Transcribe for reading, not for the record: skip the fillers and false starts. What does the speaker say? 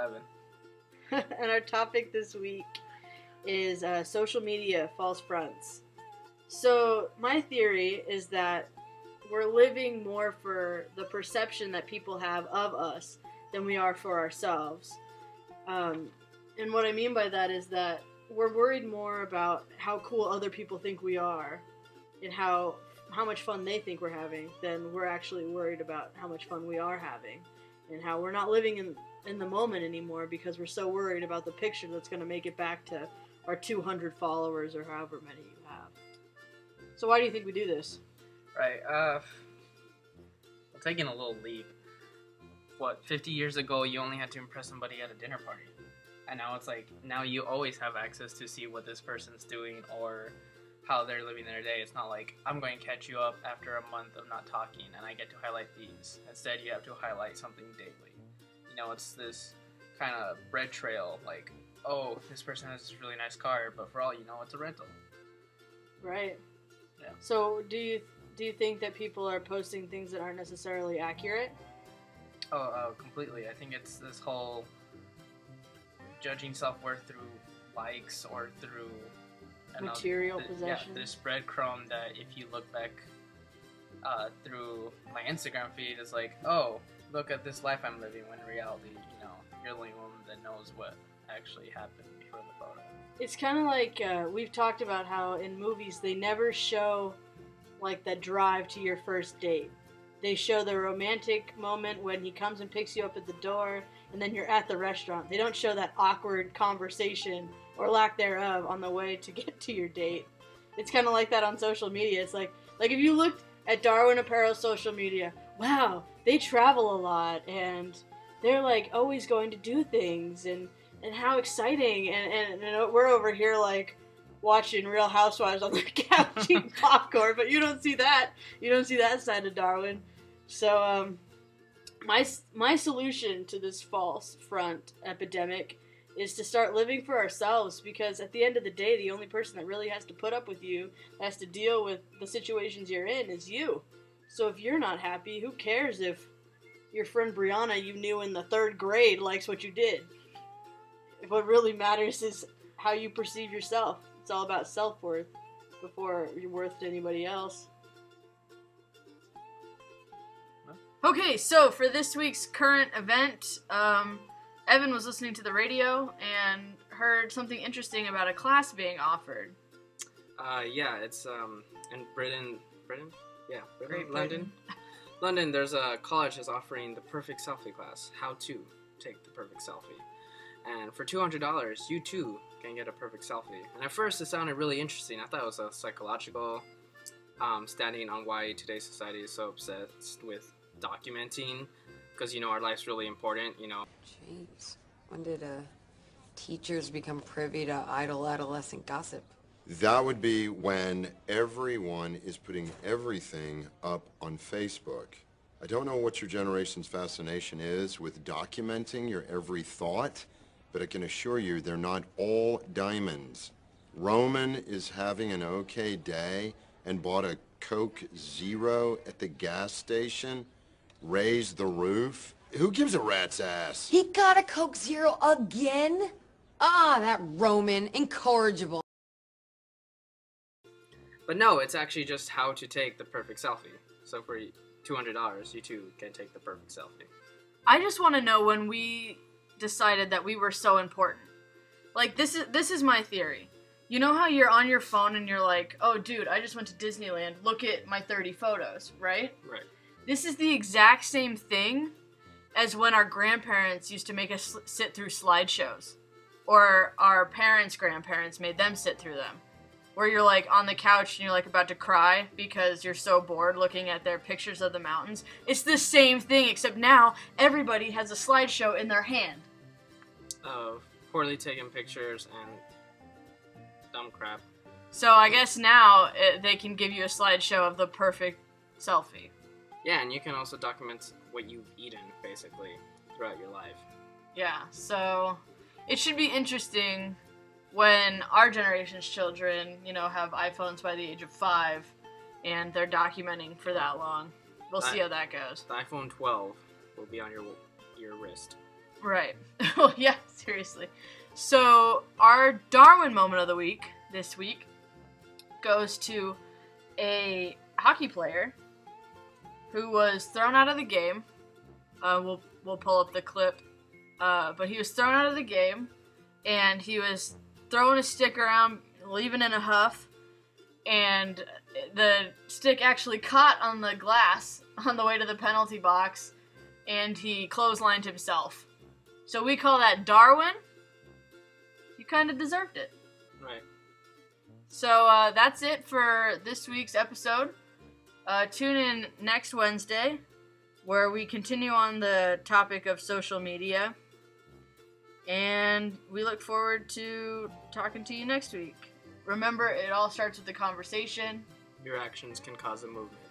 Evan. And our topic this week is social media false fronts. So my theory is that we're living more for the perception that people have of us than we are for ourselves. And what I mean by that is that we're worried more about how cool other people think we are and how much fun they think we're having than we're actually worried about how much fun we are having, and how we're not living in the moment anymore because we're so worried about the picture that's going to make it back to our 200 followers or however many you have. So why do you think we do this? Right, I'm taking a little leap. 50 years ago you only had to impress somebody at a dinner party. And now it's like, now you always have access to see what this person's doing or how they're living their day. It's not like, I'm going to catch you up after a month of not talking and I get to highlight these. Instead, you have to highlight something daily. You know, it's this kind of red trail, like, oh, this person has this really nice car, but for all you know, it's a rental. Right. Yeah. So do you think that people are posting things that aren't necessarily accurate? Oh, completely. I think it's this whole judging self-worth through likes or through material possessions. Yeah, this breadcrumb that if you look back through my Instagram feed, is like, oh, look at this life I'm living, when in reality, you know, you're the only one that knows what actually happened before the photo. It's kind of like we've talked about how in movies they never show like the drive to your first date. They show the romantic moment when he comes and picks you up at the door and then you're at the restaurant. They don't show that awkward conversation or lack thereof on the way to get to your date. It's kind of like that on social media. It's like if you looked at Darwin Apparel social media, wow, they travel a lot and they're like always going to do things and how exciting, and we're over here like watching Real Housewives on the couch eating popcorn, but you don't see that side of Darwin. So my solution to this false front epidemic is to start living for ourselves, because at the end of the day, the only person that really has to put up with you, has to deal with the situations you're in, is you. So if you're not happy, who cares if your friend Brianna you knew in the 3rd grade likes what you did? What really matters is how you perceive yourself. It's all about self-worth before you're worth to anybody else. Okay, so for this week's current event, Evan was listening to the radio and heard something interesting about a class being offered. Yeah, it's in Britain? Yeah, Great London. London, there's a college that's offering the perfect selfie class, how to take the perfect selfie. And for $200, you too can get a perfect selfie. And at first it sounded really interesting. I thought it was a psychological standing on why today's society is so obsessed with documenting, because, you know, our life's really important, you know. Jeez, when did teachers become privy to idle adolescent gossip? That would be when everyone is putting everything up on Facebook. I don't know what your generation's fascination is with documenting your every thought, but I can assure you they're not all diamonds. Roman is having an okay day and bought a Coke Zero at the gas station, raised the roof. Who gives a rat's ass? He got a Coke Zero again? Ah, that Roman, incorrigible. But no, it's actually just how to take the perfect selfie. So for $200, you too can take the perfect selfie. I just want to know when we decided that we were so important. Like, this is my theory. You know how you're on your phone and you're like, oh, dude, I just went to Disneyland. Look at my 30 photos, right? Right. This is the exact same thing as when our grandparents used to make us sit through slideshows. Or our parents' grandparents made them sit through them. Where you're like on the couch and you're like about to cry because you're so bored looking at their pictures of the mountains. It's the same thing, except now everybody has a slideshow in their hand. Of poorly taken pictures and dumb crap. So I guess now they can give you a slideshow of the perfect selfie. Yeah, and you can also document what you've eaten, basically, throughout your life. Yeah, so it should be interesting when our generation's children, you know, have iPhones by the age of 5 and they're documenting for that long. We'll see how that goes. The iPhone 12 will be on your wrist. Right. Oh, yeah, seriously. So, our Darwin moment of the week, this week, goes to a hockey player who was thrown out of the game. We'll pull up the clip. But he was thrown out of the game, and he was throwing a stick around, leaving in a huff, and the stick actually caught on the glass on the way to the penalty box, and he clotheslined himself. So we call that Darwin. You kind of deserved it. Right. So that's it for this week's episode. Tune in next Wednesday, where we continue on the topic of social media. And we look forward to talking to you next week. Remember, it all starts with a conversation. Your actions can cause a movement.